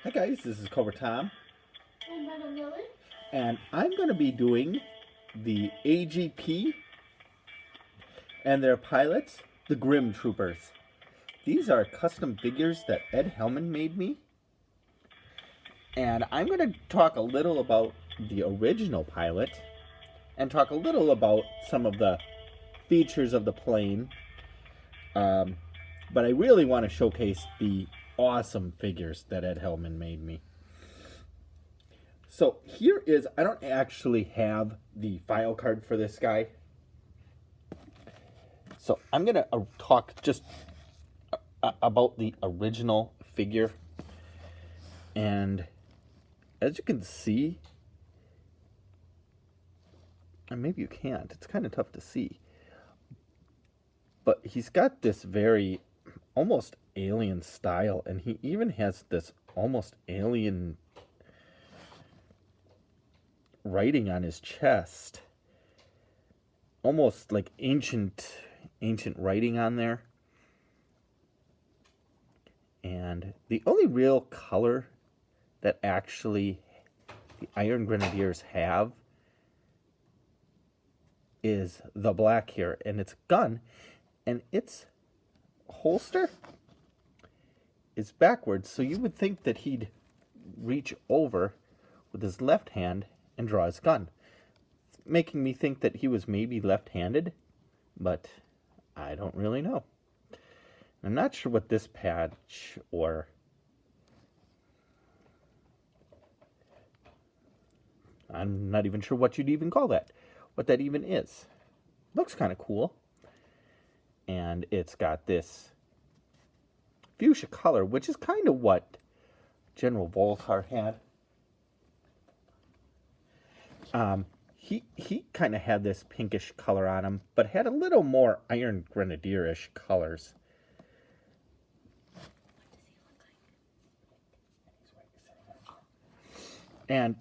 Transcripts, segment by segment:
Hi guys, this is Cobra Tom, And Madam Lily. and I'm going to be doing the A.G.P. and their pilots, the G.R.I.M Troopers. These are custom figures that Ed Hellman made me, and I'm going to talk a little about the original pilot, and talk a little about some of the features of the plane, but I really want to showcase the awesome figures that Ed Hellman made me. So here is, I don't actually have the file card for this guy. So I'm going to talk just about the original figure. And as you can see, and maybe you can't, it's kind of tough to see, but he's got this very almost alien style, and he even has this almost alien writing on his chest, almost like ancient writing on there. And the only real color that actually the Iron Grenadiers have is the black here, and its gun and its holster is backwards, so you would think that he'd reach over with his left hand and draw his gun, making me think that he was maybe left-handed, but I don't really know. I'm not sure what this patch, or I'm not even sure what you'd even call that, what that even is. Looks kind of cool. And it's got this fuchsia color, which is kind of what General Voltar had. He kind of had this pinkish color on him, but had a little more Iron Grenadier-ish colors. And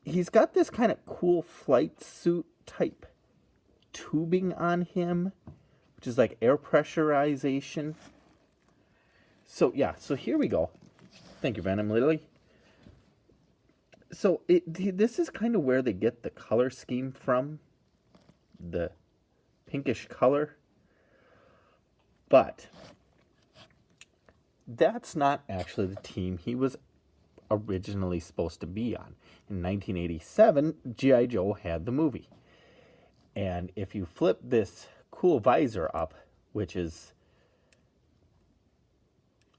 he's got this kind of cool flight suit type tubing on him, which is like air pressurization. So yeah, so here we go. Thank you, Venom Lily. So this is kind of where they get the color scheme from, the pinkish color. But that's not actually the team he was originally supposed to be on. In 1987, G.I. Joe had the movie. And if you flip this cool visor up, which is,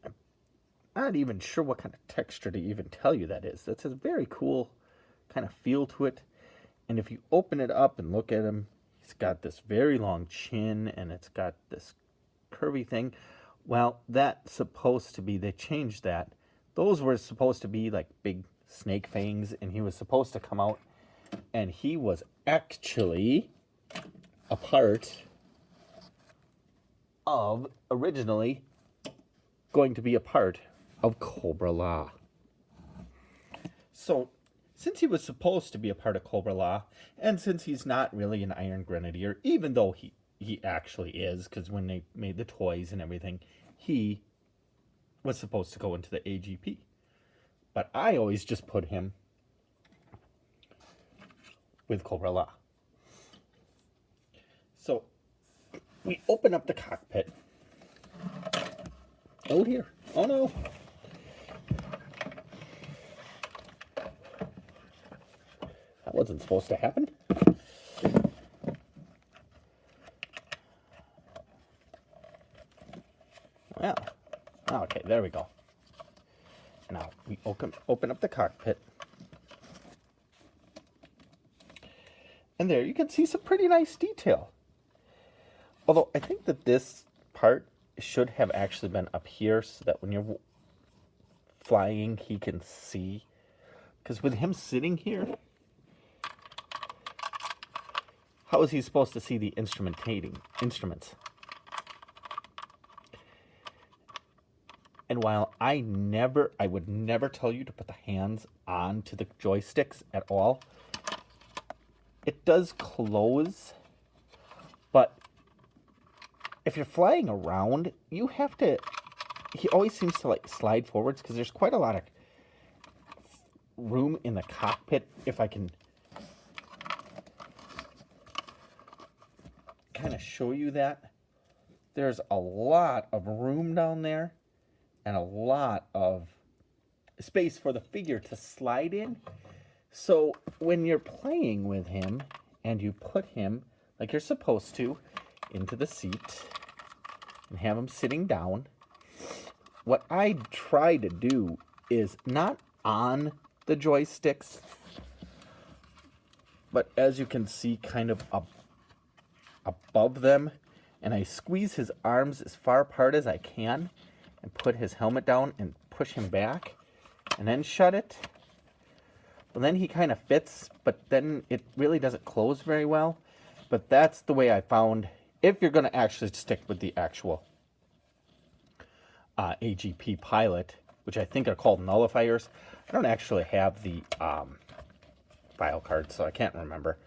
I'm not even sure what kind of texture to even tell you that is. That's a very cool kind of feel to it. And if you open it up and look at him, he's got this very long chin, and it's got this curvy thing. Well, that's supposed to be, they changed that. Those were supposed to be like big snake fangs, and he was supposed to come out, and he was actually a part of, originally going to be a part of Cobra-La. So since he was supposed to be a part of Cobra-La, and since he's not really an Iron Grenadier, even though he actually is, because when they made the toys and everything, he was supposed to go into the A.G.P. But I always just put him with Cobra-La. So we open up the cockpit. Oh dear. Oh no. That wasn't supposed to happen. Well, okay, there we go. Now we open up the cockpit. And there you can see some pretty nice detail. Although I think that this part should have actually been up here so that when you're flying, he can see. Because with him sitting here, how is he supposed to see the instruments? And while I would never tell you to put the hands onto the joysticks at all, it does close, but if you're flying around, you have to, he always seems to like slide forwards because there's quite a lot of room in the cockpit, if I can kind of show you that. There's a lot of room down there and a lot of space for the figure to slide in. So when you're playing with him and you put him, like you're supposed to, into the seat and have him sitting down, what I try to do is not on the joysticks, but as you can see, kind of above them, and I squeeze his arms as far apart as I can and put his helmet down and push him back and then shut it. Well, then he kind of fits, but then it really doesn't close very well. But that's the way I found, if you're going to actually stick with the actual A.G.P pilot, which I think are called nullifiers. I don't actually have the file card, so I can't remember.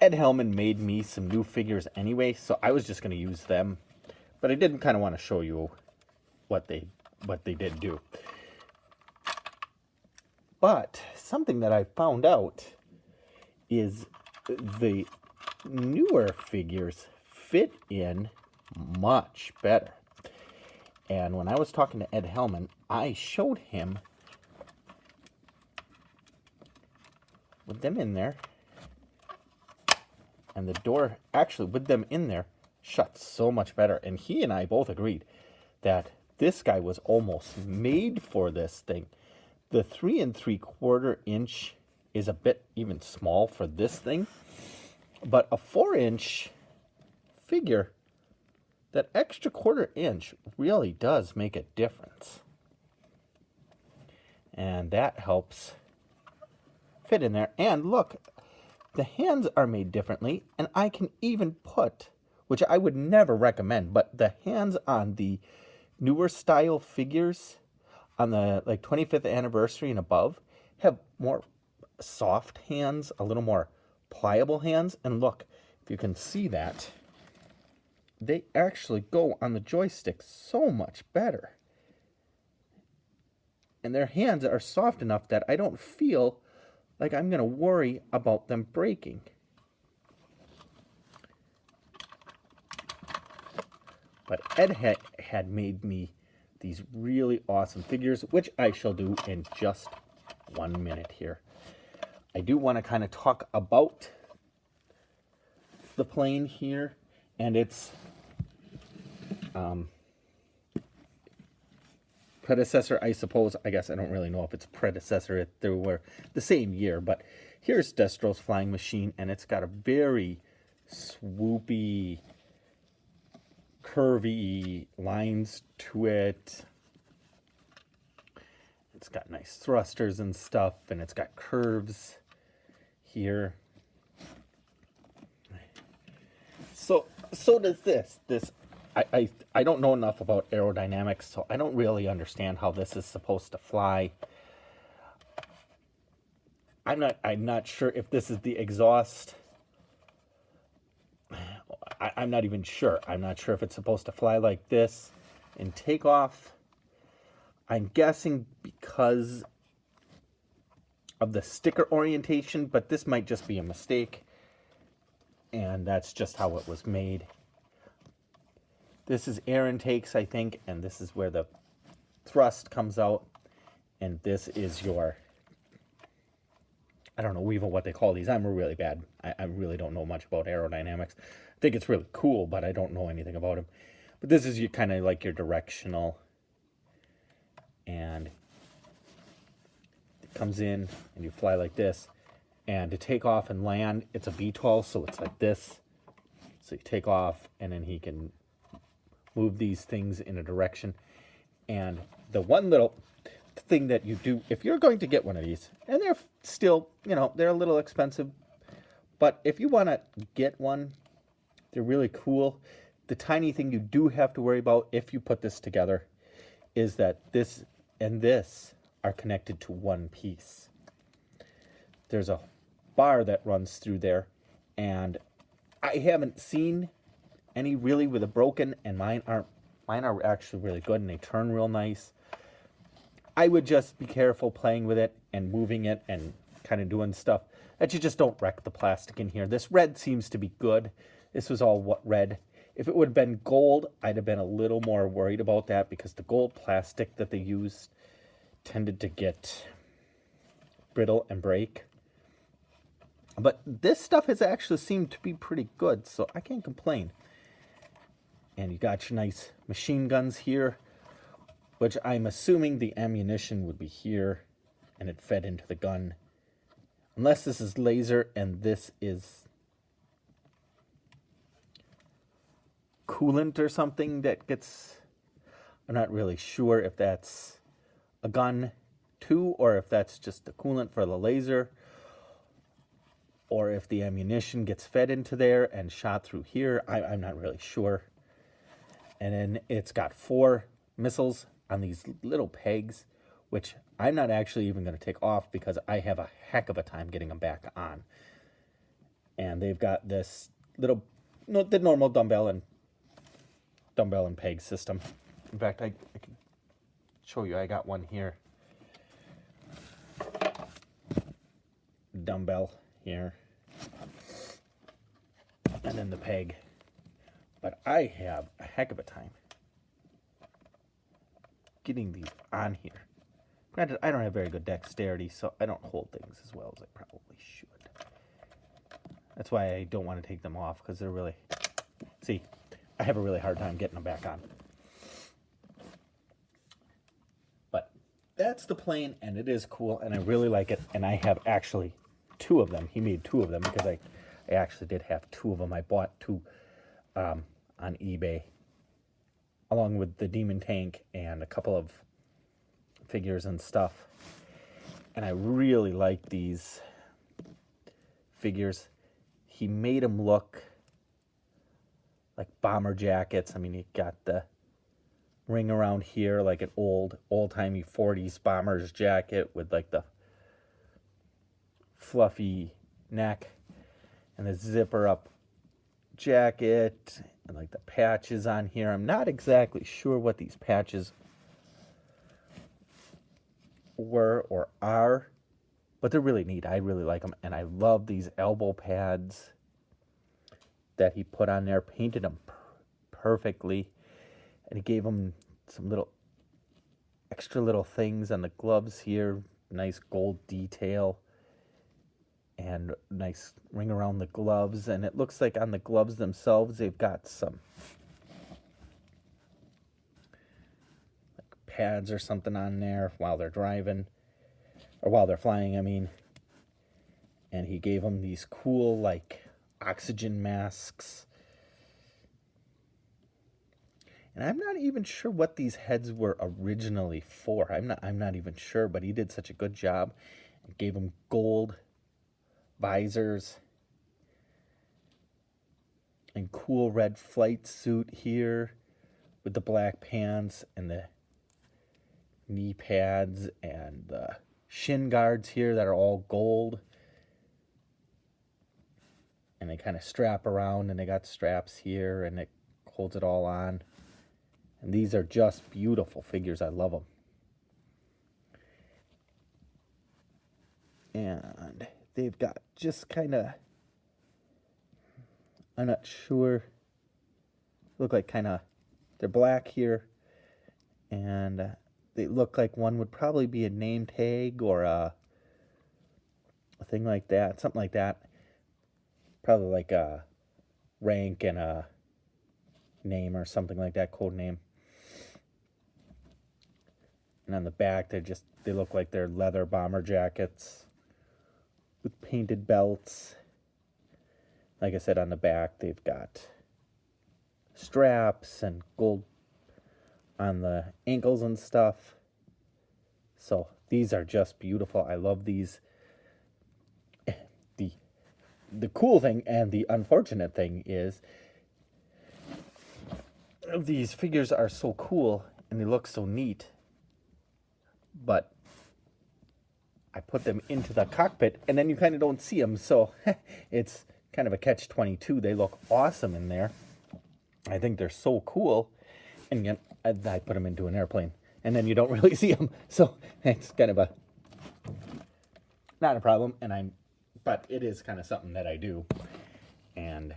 Ed Hellman made me some new figures anyway, so I was just going to use them. But I did kind of want to show you what they did do. But something that I found out is the newer figures fit in much better. And when I was talking to Ed Hellman, I showed him with them in there, and the door actually with them in there shuts so much better. And he and I both agreed that this guy was almost made for this thing. The 3 3/4 inch is a bit even small for this thing, but a 4-inch figure, that extra 1/4 inch really does make a difference. And that helps fit in there. And look, the hands are made differently, and I can even put, which I would never recommend, but the hands on the newer style figures on the 25th anniversary and above have more soft hands, a little more pliable hands. And look, if you can see that, they actually go on the joystick so much better. And their hands are soft enough that I don't feel like I'm going to worry about them breaking. But Ed had made me these really awesome figures, which I shall do in just 1 minute here. I do want to kind of talk about the plane here and its predecessor, I suppose. I guess I don't really know if it's predecessor. They were the same year, but here's Destro's flying machine, and it's got a very swoopy, curvy lines to it. It's got nice thrusters and stuff, and it's got curves here. So does this. I don't know enough about aerodynamics, so I don't really understand how this is supposed to fly. I'm not sure if this is the exhaust. I'm not even sure. I'm not sure if it's supposed to fly like this and take off. I'm guessing because of the sticker orientation, but this might just be a mistake. And that's just how it was made. This is air intakes, I think, and this is where the thrust comes out. And this is your, I don't know even what they call these. I'm really bad. I really don't know much about aerodynamics. I think it's really cool, but I don't know anything about them. But this is your kind of like your directional. And it comes in and you fly like this. And to take off and land, it's a VTOL, so it's like this. So you take off, and then he can move these things in a direction. And the one little thing that you do, if you're going to get one of these, and they're still, they're a little expensive, but if you want to get one, they're really cool. The tiny thing you do have to worry about if you put this together is that this and this are connected to one piece. There's a bar that runs through there, and I haven't seen any really with a broken, and mine are actually really good, and they turn real nice. I would just be careful playing with it and moving it and kind of doing stuff that you just don't wreck the plastic in here. This red seems to be good. This was all red. If it would have been gold, I'd have been a little more worried about that because the gold plastic that they used tended to get brittle and break. But this stuff has actually seemed to be pretty good, so I can't complain. And you got your nice machine guns here, which I'm assuming the ammunition would be here and it fed into the gun. Unless this is laser and this is coolant or something that gets... I'm not really sure if that's a gun too, or if that's just the coolant for the laser, or if the ammunition gets fed into there and shot through here. I'm not really sure. And then it's got 4 missiles on these little pegs, which I'm not actually even going to take off because I have a heck of a time getting them back on. And they've got this little, the normal dumbbell and peg system. In fact, I can show you. I got one here. Dumbbell here. And then the peg. But I have a heck of a time getting these on here. Granted, I don't have very good dexterity, so I don't hold things as well as I probably should. That's why I don't want to take them off, because they're really... See, I have a really hard time getting them back on. But that's the plane, and it is cool, and I really like it. And I have actually 2 of them. He made 2 of them, because I actually did have 2 of them. I bought 2 on eBay, along with the Demon Tank and a couple of figures and stuff. And I really like these figures. He made them look like bomber jackets. I mean, he got the ring around here like an old-timey 40s bomber's jacket with like the fluffy neck and the zipper up jacket and like the patches on here. I'm not exactly sure what these patches were or are, but they're really neat. I really like them, and I love these elbow pads that he put on there, painted them perfectly, and he gave them some little extra little things on the gloves here, nice gold detail and nice ring around the gloves. And it looks like on the gloves themselves they've got some like pads or something on there while they're driving, or while they're flying, I mean. And he gave them these cool like oxygen masks. And I'm not even sure what these heads were originally for. I'm not even sure, but he did such a good job and gave them gold visors and cool red flight suit here with the black pants and the knee pads and the shin guards here that are all gold. And they kind of strap around, and they got straps here, and it holds it all on. And these are just beautiful figures. I love them. And they've got just kind of, I'm not sure, look like kind of, they're black here, and they look like one would probably be a name tag or a thing like that, something like that. Probably like a rank and a name or something like that, code name. And on the back, they look like they're leather bomber jackets with painted belts. Like I said, on the back, they've got straps and gold on the ankles and stuff. So these are just beautiful. I love these. The cool thing and the unfortunate thing is these figures are so cool and they look so neat, but I put them into the cockpit and then you kind of don't see them, so it's kind of a catch-22. They look awesome in there. I think they're so cool, and yet I put them into an airplane and then you don't really see them. So it's kind of not a problem, but it is kind of something that I do, and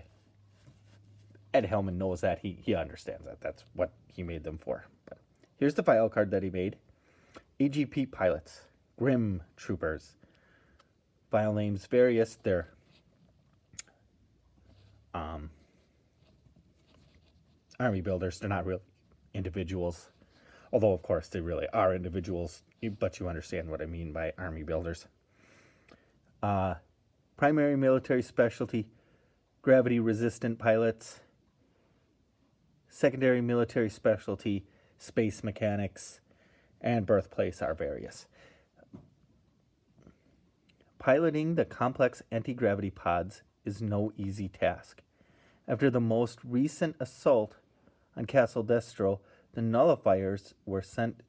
Ed Hellman knows that. He understands that. That's what he made them for. But here's the file card that he made. A.G.P pilots, G.R.I.M troopers. File names various. They're army builders. They're not really individuals. Although, of course, they really are individuals. But you understand what I mean by army builders. Primary military specialty, gravity-resistant pilots. Secondary military specialty, space mechanics. And birthplace are various. Piloting the complex anti-gravity pods is no easy task. After the most recent assault on Castle Destro, the nullifiers were sent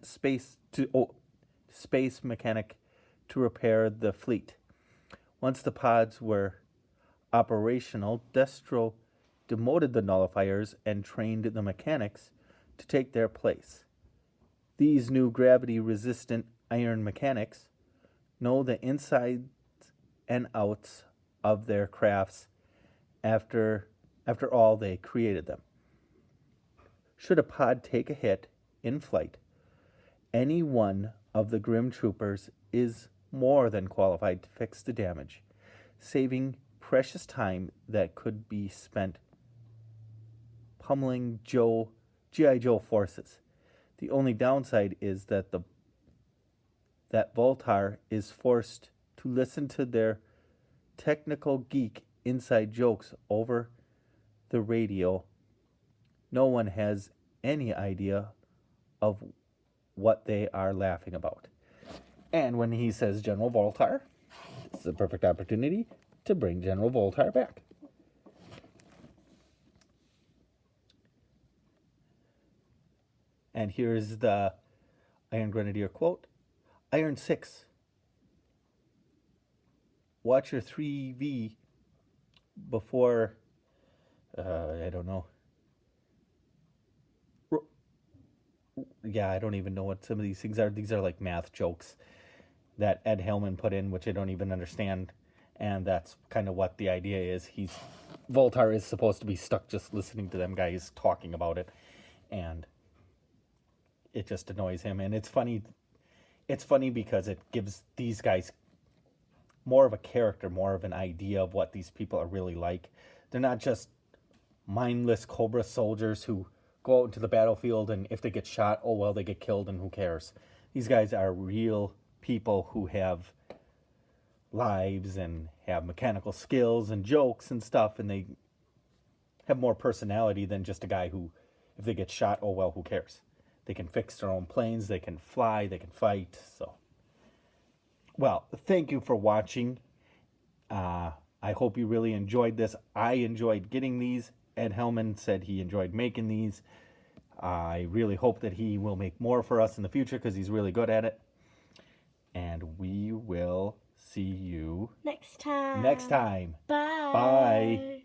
space mechanic to repair the fleet. Once the pods were operational, Destro demoted the nullifiers and trained the mechanics to take their place. These new gravity-resistant iron mechanics know the insides and outs of their crafts. After all, they created them. Should a pod take a hit in flight, any one of the G.R.I.M troopers is more than qualified to fix the damage, saving precious time that could be spent pummeling G.I. Joe forces. The only downside is that Voltar is forced to listen to their technical geek inside jokes over the radio. No one has any idea of what they are laughing about. And when he says General Voltar, this is a perfect opportunity to bring General Voltar back. And here's the Iron Grenadier quote. Iron 6. Watch your 3V before, I don't know. Yeah, I don't even know what some of these things are. These are like math jokes that Ed Hellman put in, which I don't even understand. And that's kind of what the idea is. Voltar is supposed to be stuck just listening to them guys talking about it. And it just annoys him. And it's funny because it gives these guys more of a character, more of an idea of what these people are really like. They're not just mindless Cobra soldiers who go out into the battlefield and if they get shot, oh well, they get killed and who cares. These guys are real people who have lives and have mechanical skills and jokes and stuff, and they have more personality than just a guy who, if they get shot, oh well, who cares. They can fix their own planes, they can fly, they can fight. So, well, thank you for watching. I hope you really enjoyed this. I enjoyed getting these. Ed Hellman said he enjoyed making these. I really hope that he will make more for us in the future because he's really good at it. And we will see you next time. next time. Bye. Bye.